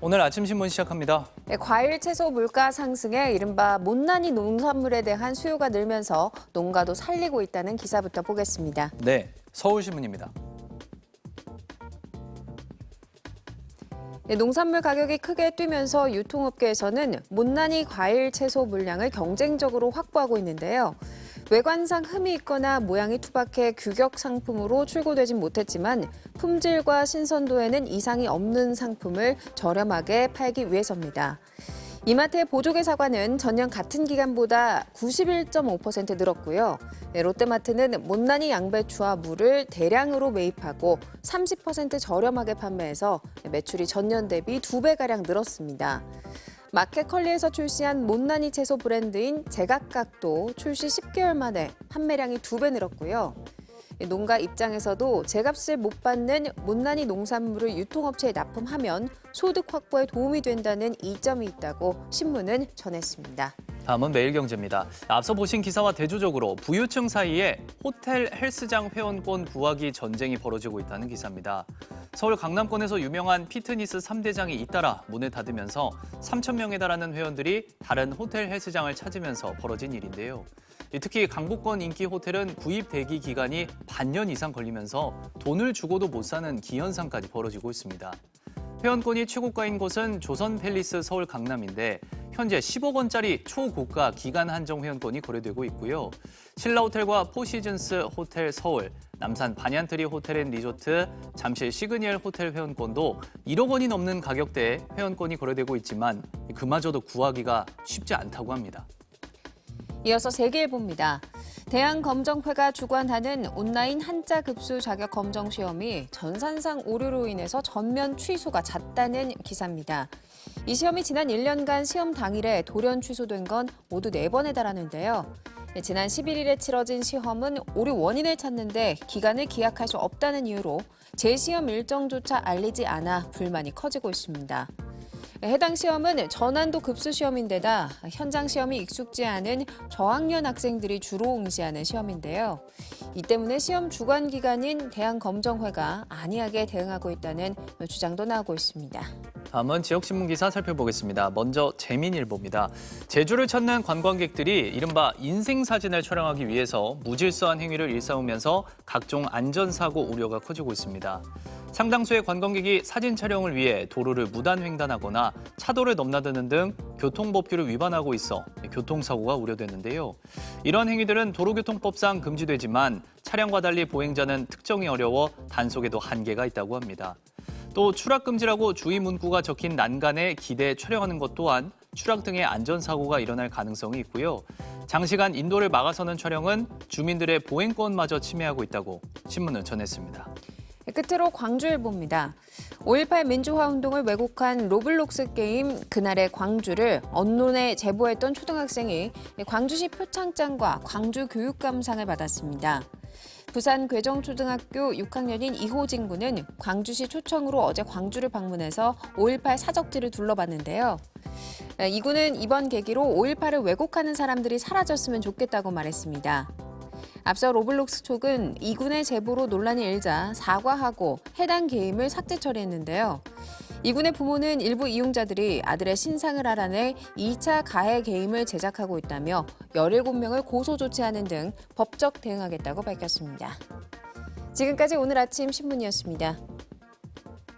오늘 아침 신문 시작합니다. 네, 과일, 채소 물가 상승에 이른바 못난이 농산물에 대한 수요가 늘면서 농가도 살리고 있다는 기사부터 보겠습니다. 네, 서울신문입니다. 네, 농산물 가격이 크게 뛰면서 유통업계에서는 못난이 과일, 채소 물량을 경쟁적으로 확보하고 있는데요. 외관상 흠이 있거나 모양이 투박해 규격 상품으로 출고되진 못했지만 품질과 신선도에는 이상이 없는 상품을 저렴하게 팔기 위해서입니다. 이마트의 보조개 사과는 전년 같은 기간보다 91.5% 늘었고요. 네, 롯데마트는 못난이 양배추와 무를 대량으로 매입하고 30% 저렴하게 판매해서 매출이 전년 대비 2배가량 늘었습니다. 마켓컬리에서 출시한 못난이 채소 브랜드인 제각각도 출시 10개월 만에 판매량이 2배 늘었고요. 농가 입장에서도 제값을 못 받는 못난이 농산물을 유통업체에 납품하면 소득 확보에 도움이 된다는 이점이 있다고 신문은 전했습니다. 다음은 매일경제입니다. 앞서 보신 기사와 대조적으로 부유층 사이에 호텔 헬스장 회원권 구하기 전쟁이 벌어지고 있다는 기사입니다. 서울 강남권에서 유명한 피트니스 3대장이 잇따라 문을 닫으면서 3천 명에 달하는 회원들이 다른 호텔 헬스장을 찾으면서 벌어진 일인데요. 특히 강북권 인기 호텔은 구입 대기 기간이 반년 이상 걸리면서 돈을 주고도 못 사는 기현상까지 벌어지고 있습니다. 회원권이 최고가인 곳은 조선 팰리스 서울 강남인데 현재 10억 원짜리 초고가 기간 한정 회원권이 거래되고 있고요. 신라호텔과 포시즌스 호텔 서울, 남산 반얀트리 호텔 앤 리조트, 잠실 시그니엘 호텔 회원권도 1억 원이 넘는 가격대에 회원권이 거래되고 있지만 그마저도 구하기가 쉽지 않다고 합니다. 이어서 세계일보입니다. 대한검정회가 주관하는 온라인 한자 급수 자격 검정 시험이 전산상 오류로 인해서 전면 취소가 잦다는 기사입니다. 이 시험이 지난 1년간 시험 당일에 돌연 취소된 건 모두 4번에 달하는데요. 지난 11일에 치러진 시험은 오류 원인을 찾는데 기간을 기약할 수 없다는 이유로 재시험 일정조차 알리지 않아 불만이 커지고 있습니다. 해당 시험은 전환도 급수 시험인데다 현장 시험이 익숙지 않은 저학년 학생들이 주로 응시하는 시험인데요. 이 때문에 시험 주관 기관인 대한검정회가 안이하게 대응하고 있다는 주장도 나오고 있습니다. 다음은 지역신문 기사 살펴보겠습니다. 먼저 재민일보입니다. 제주를 찾는 관광객들이 이른바 인생사진을 촬영하기 위해서 무질서한 행위를 일삼으면서 각종 안전사고 우려가 커지고 있습니다. 상당수의 관광객이 사진 촬영을 위해 도로를 무단 횡단하거나 차도를 넘나드는 등 교통법규를 위반하고 있어 교통사고가 우려되는데요. 이런 행위들은 도로교통법상 금지되지만 차량과 달리 보행자는 특정이 어려워 단속에도 한계가 있다고 합니다. 또 추락금지라고 주의 문구가 적힌 난간에 기대 촬영하는 것 또한 추락 등의 안전사고가 일어날 가능성이 있고요. 장시간 인도를 막아서는 촬영은 주민들의 보행권마저 침해하고 있다고 신문은 전했습니다. 끝으로 광주일보입니다. 5.18 민주화 운동을 왜곡한 로블록스 게임 그날의 광주를 언론에 제보했던 초등학생이 광주시 표창장과 광주 교육감상을 받았습니다. 부산 괴정초등학교 6학년인 이호진 군은 광주시 초청으로 어제 광주를 방문해서 5.18 사적지를 둘러봤는데요. 이 군은 이번 계기로 5.18을 왜곡하는 사람들이 사라졌으면 좋겠다고 말했습니다. 앞서 로블록스 촉은 이 군의 제보로 논란이 일자 사과하고 해당 게임을 삭제 처리했는데요. 이 군의 부모는 일부 이용자들이 아들의 신상을 알아내 2차 가해 게임을 제작하고 있다며 17명을 고소 조치하는 등 법적 대응하겠다고 밝혔습니다. 지금까지 오늘 아침 신문이었습니다.